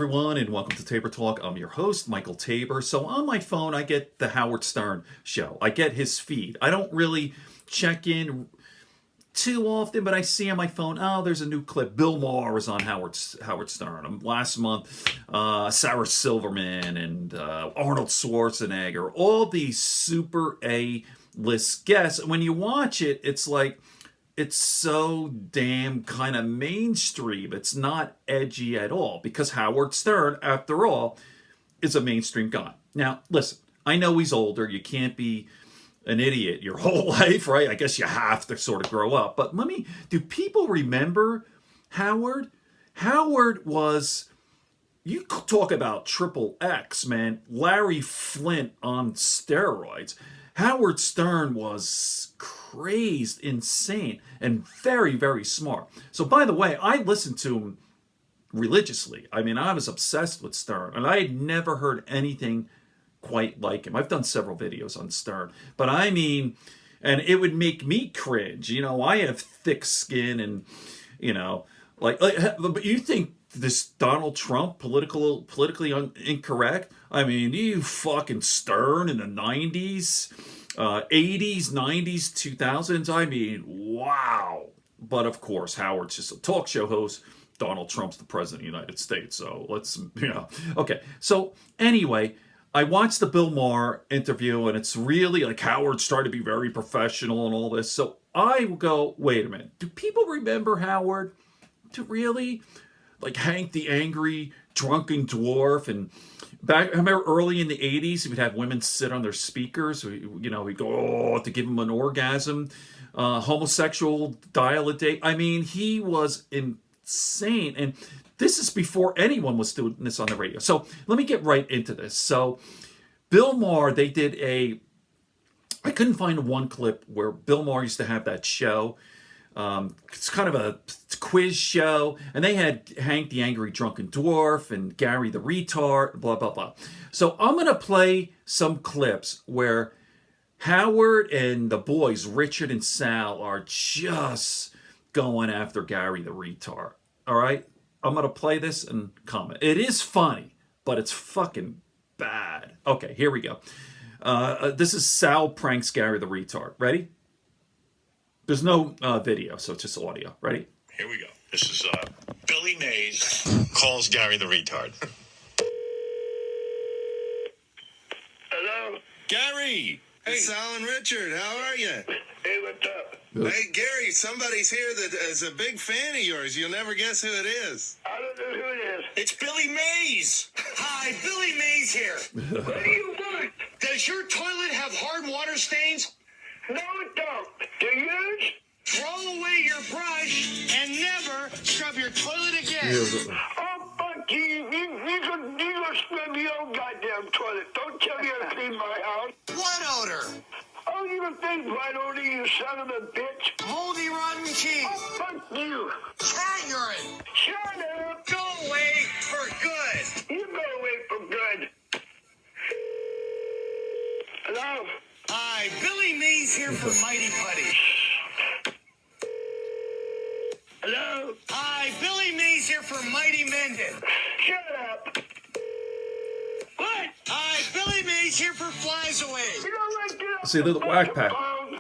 everyone, and welcome to Tabor Talk. I'm your host, Michael Tabor. So on my phone, I get the Howard Stern show. I get his feed. I don't really check in too often, but I see on my phone, oh, there's a new clip. Bill Maher was on Howard Stern. Last month, Sarah Silverman and Arnold Schwarzenegger, all these super A-list guests. When you watch it, it's like, it's so damn kind of mainstream. It's not edgy at all because Howard Stern, after all, is a mainstream guy. Now, listen, I know he's older. You can't be an idiot your whole life, right? I guess you have to sort of grow up. But do people remember Howard? Howard was, you talk about triple X, man. Larry Flint on steroids. Howard Stern was crazed, insane, and very, very smart. So, by the way, I listened to him religiously. I mean, I was obsessed with Stern, and I had never heard anything quite like him. I've done several videos on Stern, but I mean, and it would make me cringe. You know, I have thick skin, and you know, but you think this Donald Trump politically incorrect? I mean, you fucking Stern in the 90s, 80s, 90s, 2000s. I mean, wow. But of course, Howard's just a talk show host. Donald Trump's the president of the United States. So let's, Okay. So anyway, I watched the Bill Maher interview, and it's really like Howard's trying to be very professional and all this. So I go, wait a minute. Do people remember Howard? Do really? Like Hank the Angry Drunken Dwarf, and back, I remember early in the 80s, he would have women sit on their speakers, he'd go, to give them an orgasm, homosexual dial a date. I mean, he was insane, and this is before anyone was doing this on the radio. So let me get right into this. So Bill Maher, they did I couldn't find one clip where Bill Maher used to have that show. It's kind of a quiz show, and they had Hank the Angry Drunken Dwarf and Gary the Retard, blah, blah, blah. So I'm going to play some clips where Howard and the boys, Richard and Sal, are just going after Gary the Retard. All right? I'm going to play this and comment. It is funny, but it's fucking bad. Okay, here we go. This is Sal pranks Gary the Retard. Ready? There's no video, so it's just audio. Ready? Here we go. This is Billy Mays calls Gary the Retard. Hello? Gary! Hey, Sal and Richard, how are you? Hey, what's up? Hey, Gary, somebody's here that is a big fan of yours. You'll never guess who it is. I don't know who it is. It's Billy Mays! Hi, Billy Mays here. What do you want? Does your toilet have hard water stains? No, it don't. Do you? Throw away your brush and never scrub your toilet again. Oh, fuck you. You go scrub your own goddamn toilet. Don't tell me how to clean my house. What odor? Oh, you think right over you son of a bitch. Moldy rotten cheese. Oh, fuck you. Cat urine. Shut up. Go away for good. You go away for good. Hello? Hi, Billy Mays here for Mighty Putty. Hello? Hi, Billy Mays here for Mighty Mendon. Shut up. What? Hi, Billy Mays here for Flies Away. You know what? Get off See, the the whack pack. phone.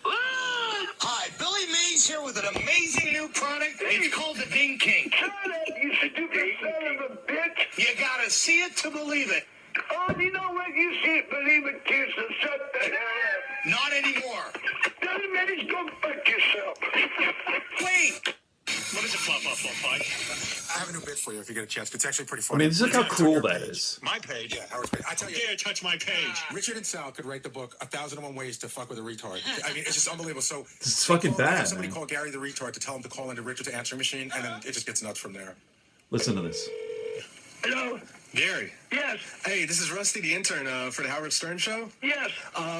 Hi, Billy Mays here with an amazing new product. It's called the Ding King. Shut up, you stupid son of a bitch. You gotta see it to believe it. Oh, you know what? You see it, believe it, too, so shut the hell up. Not anymore. Doesn't matter, go fuck yourself. Wait. What is it, Flop Up, Flop Pie? I have a new bit for you if you get a chance. It's actually pretty I funny. mean, look how cruel that is. My page? Yeah, Howard's page. I tell you, Dare touch my page. Richard and Sal could write the book 1,001 Ways to Fuck with a Retard. I mean, it's just unbelievable. So It's fucking bad, Somebody man. called Gary the Retard to tell him to call into Richard's answering machine, and then it just gets nuts from there. Listen to this. Hello? Gary. Yes, Hey, this is Rusty, the intern for the Howard Stern show. yes.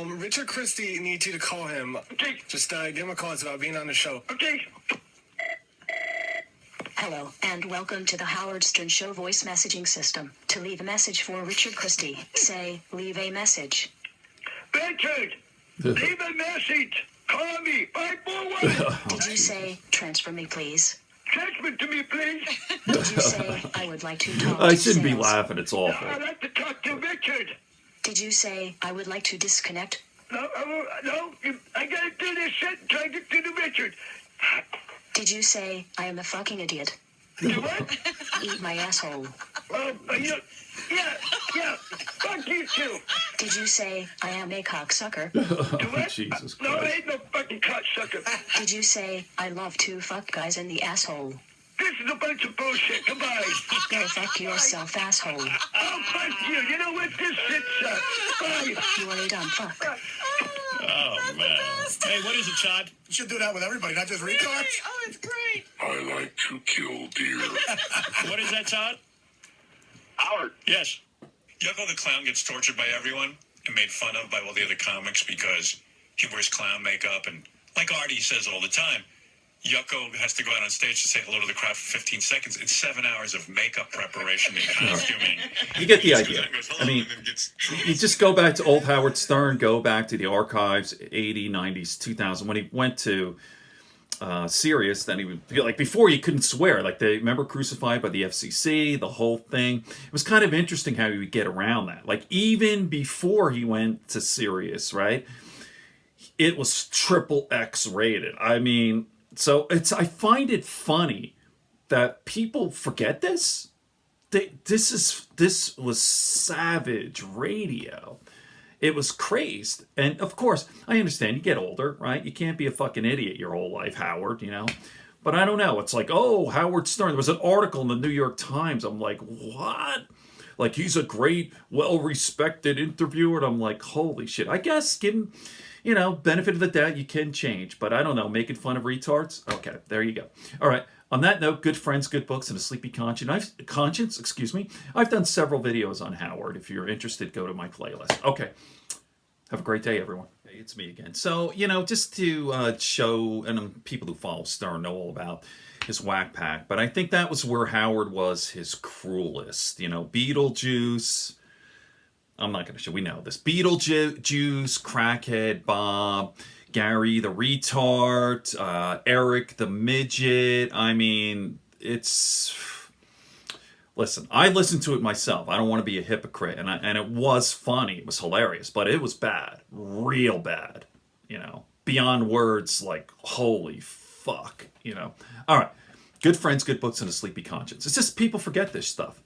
Richard Christie needs you to call him. Okay, Just give him a call. It's about being on the show. okay. Hello, and welcome to the Howard Stern Show voice messaging system. To leave a message for Richard Christie, say, leave a message. Richard, leave a message. Call me, 541. Did you say, transfer me, please? Attachment to me, please. Did you say I would like to talk I to shouldn't be sales? laughing. It's awful. I'd like to talk to Richard. Did you say I would like to disconnect? No, I gotta do this shit and try to get to Richard. Did you say I am a fucking idiot? You what? Eat my asshole. Yeah. Fuck you too. Did you say I am a cocksucker? You what? Jesus No, I Christ. ain't no fucking cocksucker. Did you say I love to fuck guys in the asshole? This is a bunch of bullshit. Goodbye. Go fuck yourself, asshole. Oh, fuck you. You know what? This shit sucks. Bye. You are a dumb fuck. Oh, man. Hey, what is it, Chad? You should do that with everybody, not just retards. Oh, it's great. I like to kill deer. What is that, Todd? Howard. Yes. Yucko the Clown gets tortured by everyone and made fun of by all the other comics because he wears clown makeup. And like Artie says all the time, Yucko has to go out on stage to say hello to the crowd for 15 seconds. It's 7 hours of makeup preparation and costuming. You get the He just idea. goes out and goes, I "Hello," mean, and then gets- you just go back to old Howard Stern, go back to the archives, 80s, 90s, 2000, when he went to Sirius, then he would, like, before you couldn't swear, like, they remember Crucified by the FCC, the whole thing. It was kind of interesting how he would get around that. Like, even before he went to Sirius, right? It was triple X rated. I mean, so I find it funny that people forget this. This was savage radio. It was crazed. And of course, I understand you get older, right? You can't be a fucking idiot your whole life, Howard, you know? But I don't know. It's like, oh, Howard Stern. There was an article in the New York Times. I'm like, what? Like, he's a great, well-respected interviewer. And I'm like, holy shit. I guess give him, you know, benefit of the doubt, you can change. But I don't know, making fun of retards? Okay, there you go. All right. On that note, good friends, good books, and a sleepy conscience. I've done several videos on Howard. If you're interested, go to my playlist. Okay. Have a great day, everyone. Hey, it's me again. So, you know, just to show, and people who follow Stern know all about his whack pack, but I think that was where Howard was his cruelest. You know, Beetlejuice. I'm not going to show, we know this. Beetlejuice, Crackhead Bob, Gary the retard, Eric the midget. I mean, it's... Listen, I listened to it myself. I don't want to be a hypocrite. And it was funny. It was hilarious. But it was bad. Real bad. You know, beyond words, like, holy fuck. You know. All right. Good friends, good books, and a sleepy conscience. It's just people forget this stuff.